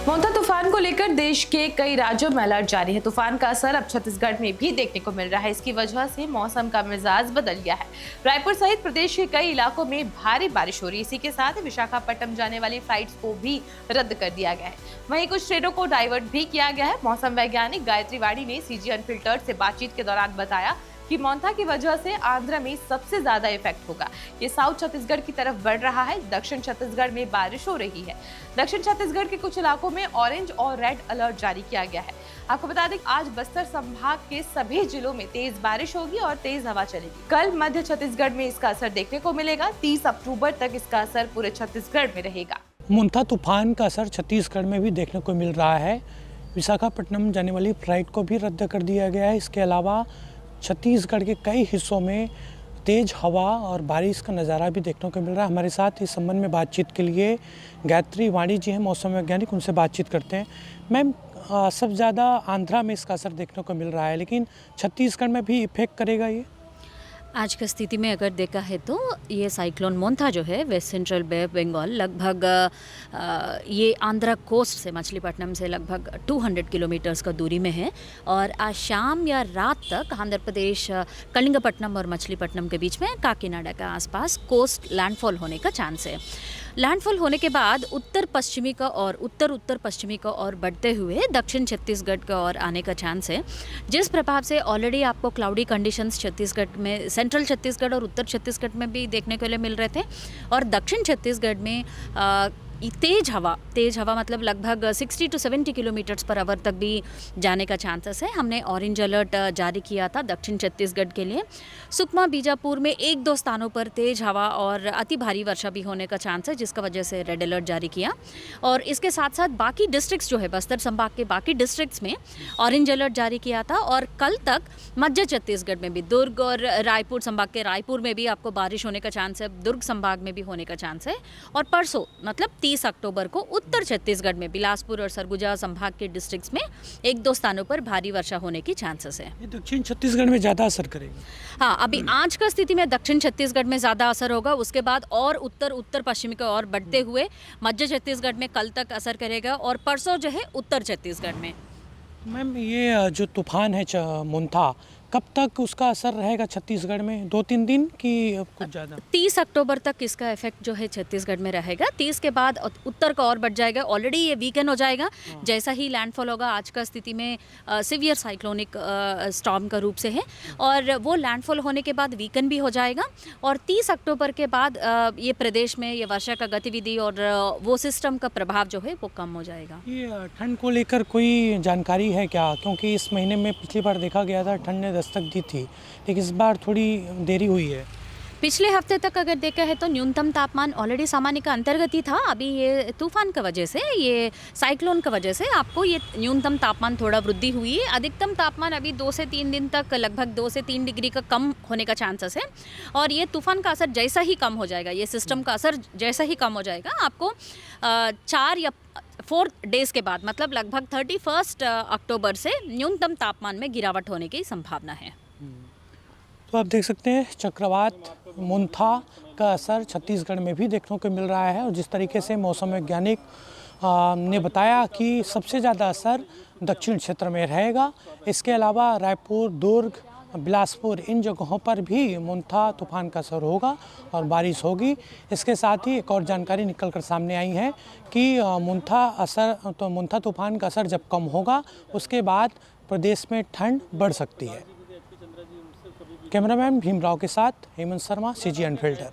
मोंथा तूफान को लेकर देश के कई राज्यों में अलर्ट जारी है। तूफान का असर अब छत्तीसगढ़ में भी देखने को मिल रहा है। इसकी वजह से मौसम का मिजाज बदल गया है। रायपुर सहित प्रदेश के कई इलाकों में भारी बारिश हो रही है। इसी के साथ विशाखापट्टनम जाने वाली फ्लाइट्स को भी रद्द कर दिया गया है। वहीं कुछ ट्रेनों को डाइवर्ट भी किया गया है। मौसम वैज्ञानिक गायत्री वाणी ने सीजी अनफिल्टर्ड से बातचीत के दौरान बताया कि मोंथा की वजह से आंध्र में सबसे ज्यादा इफेक्ट होगा। ये साउथ छत्तीसगढ़ की तरफ बढ़ रहा है। दक्षिण छत्तीसगढ़ में बारिश हो रही है। दक्षिण छत्तीसगढ़ के कुछ इलाकों में ऑरेंज और रेड अलर्ट जारी किया गया है। आपको बता दें आज बस्तर संभाग के सभी जिलों में तेज बारिश होगी और तेज हवा चलेगी। कल मध्य छत्तीसगढ़ में इसका असर देखने को मिलेगा। 30 अक्टूबर तक इसका असर पूरे छत्तीसगढ़ में रहेगा। मोंथा तूफान का असर छत्तीसगढ़ में भी देखने को मिल रहा है। विशाखापट्टनम जाने वाली फ्लाइट को भी रद्द कर दिया गया है। इसके अलावा छत्तीसगढ़ के कई हिस्सों में तेज़ हवा और बारिश का नज़ारा भी देखने को मिल रहा है। हमारे साथ इस संबंध में बातचीत के लिए गायत्री वाणी जी हैं, मौसम वैज्ञानिक, उनसे बातचीत करते हैं। मैम, सबसे ज़्यादा आंध्रा में इसका असर देखने को मिल रहा है, लेकिन छत्तीसगढ़ में भी इफेक्ट करेगा ये? आज की स्थिति में अगर देखा है तो ये साइक्लोन मोंथा जो है west central bay of Bengal लगभग ये आंध्रा कोस्ट से मछलीपट्टनम से लगभग 200 किलोमीटर्स का दूरी में है और आज शाम या रात तक आंध्र प्रदेश कलिंगपट्टनम और मछलीपट्टनम के बीच में काकीनाडा के आसपास कोस्ट लैंडफॉल होने का चांस है। लैंडफॉल होने के बाद उत्तर पश्चिमी का और उत्तर उत्तर पश्चिमी का और बढ़ते हुए दक्षिण छत्तीसगढ़ का और आने का चांस है, जिस प्रभाव से ऑलरेडी आपको क्लाउडी कंडीशंस छत्तीसगढ़ में, सेंट्रल छत्तीसगढ़ और उत्तर छत्तीसगढ़ में भी देखने के लिए मिल रहे थे और दक्षिण छत्तीसगढ़ में तेज़ हवा मतलब लगभग 60 to 70 किलोमीटर्स पर आवर तक भी जाने का चांसेस है। हमने ऑरेंज अलर्ट जारी किया था दक्षिण छत्तीसगढ़ के लिए। सुकमा, बीजापुर में 1-2 स्थानों पर तेज़ हवा और अति भारी वर्षा भी होने का चांस है, जिसका वजह से रेड अलर्ट जारी किया। और इसके साथ साथ बाकी डिस्ट्रिक्ट्स जो है बस्तर संभाग के बाकी डिस्ट्रिक्ट्स में ऑरेंज अलर्ट जारी किया था और कल तक मध्य छत्तीसगढ़ में भी दुर्ग और रायपुर संभाग के रायपुर में भी आपको बारिश होने का चांस है, दुर्ग संभाग में भी होने का चांस है। और परसों मतलब 30 अक्टूबर को उत्तर छत्तीसगढ़ में बिलासपुर और सरगुजा संभाग के डिस्ट्रिक्ट्स में 1-2 स्थानों पर भारी वर्षा होने की चांसेस है। ये दक्षिण छत्तीसगढ़ में ज़्यादा असर करेगा? हाँ, अभी आज का स्थिति में दक्षिण छत्तीसगढ़ में ज़्यादा असर होगा। उसके बाद और उत्तर पश्चिमी को और बढ़ते हुए मध्य छत्तीसगढ़ में कल तक असर करेगा और परसों जो है उत्तर छत्तीसगढ़ में। मैम, ये जो तूफान है मोंथा, कब तक उसका असर रहेगा छत्तीसगढ़ में? 2-3 दिन की कुछ ज़्यादा? 30 अक्टूबर तक इसका इफेक्ट जो है छत्तीसगढ़ में रहेगा। 30 के बाद उत्तर का और बढ़ जाएगा। ऑलरेडी ये वीकेंड हो जाएगा। जैसा ही लैंडफॉल होगा आज का स्थिति में सिवियर साइक्लोनिक स्टॉर्म का रूप से है और वो लैंडफॉल होने के बाद वीकेंड भी हो जाएगा और 30 अक्टूबर के बाद ये प्रदेश में ये वर्षा का गतिविधि और वो सिस्टम का प्रभाव जो है वो कम हो जाएगा। ये ठंड को लेकर कोई जानकारी है क्या? क्योंकि इस महीने में पिछली बार देखा गया था ठंड ने दस्तक दी थी, लेकिन इस बार थोड़ी देरी हुई है। पिछले हफ्ते तक अगर देखा है तो न्यूनतम तापमान ऑलरेडी सामान्य का अंतर्गत ही था। अभी ये तूफान की वजह से, ये साइक्लोन की वजह से आपको ये न्यूनतम तापमान थोड़ा वृद्धि हुई है। अधिकतम तापमान अभी 2 से 3 दिन तक लगभग 2 से 3 डिग्री का कम होने का चांसेस है और ये तूफान का असर जैसा ही कम हो जाएगा, ये सिस्टम का असर जैसा ही कम हो जाएगा, आपको 4 या 4 डेज़ के बाद मतलब लगभग 31 अक्टूबर से न्यूनतम तापमान में गिरावट होने की संभावना है। तो आप देख सकते हैं चक्रवात मोंथा का असर छत्तीसगढ़ में भी देखने को मिल रहा है और जिस तरीके से मौसम वैज्ञानिक ने बताया कि सबसे ज़्यादा असर दक्षिण क्षेत्र में रहेगा। इसके अलावा रायपुर, दुर्ग, बिलासपुर, इन जगहों पर भी मोंथा तूफान का असर होगा और बारिश होगी। इसके साथ ही एक और जानकारी निकल कर सामने आई है कि मोंथा तूफान का असर जब कम होगा उसके बाद प्रदेश में ठंड बढ़ सकती है। कैमरामैन भीमराव के साथ हेमंत शर्मा, सीजी अनफिल्टर।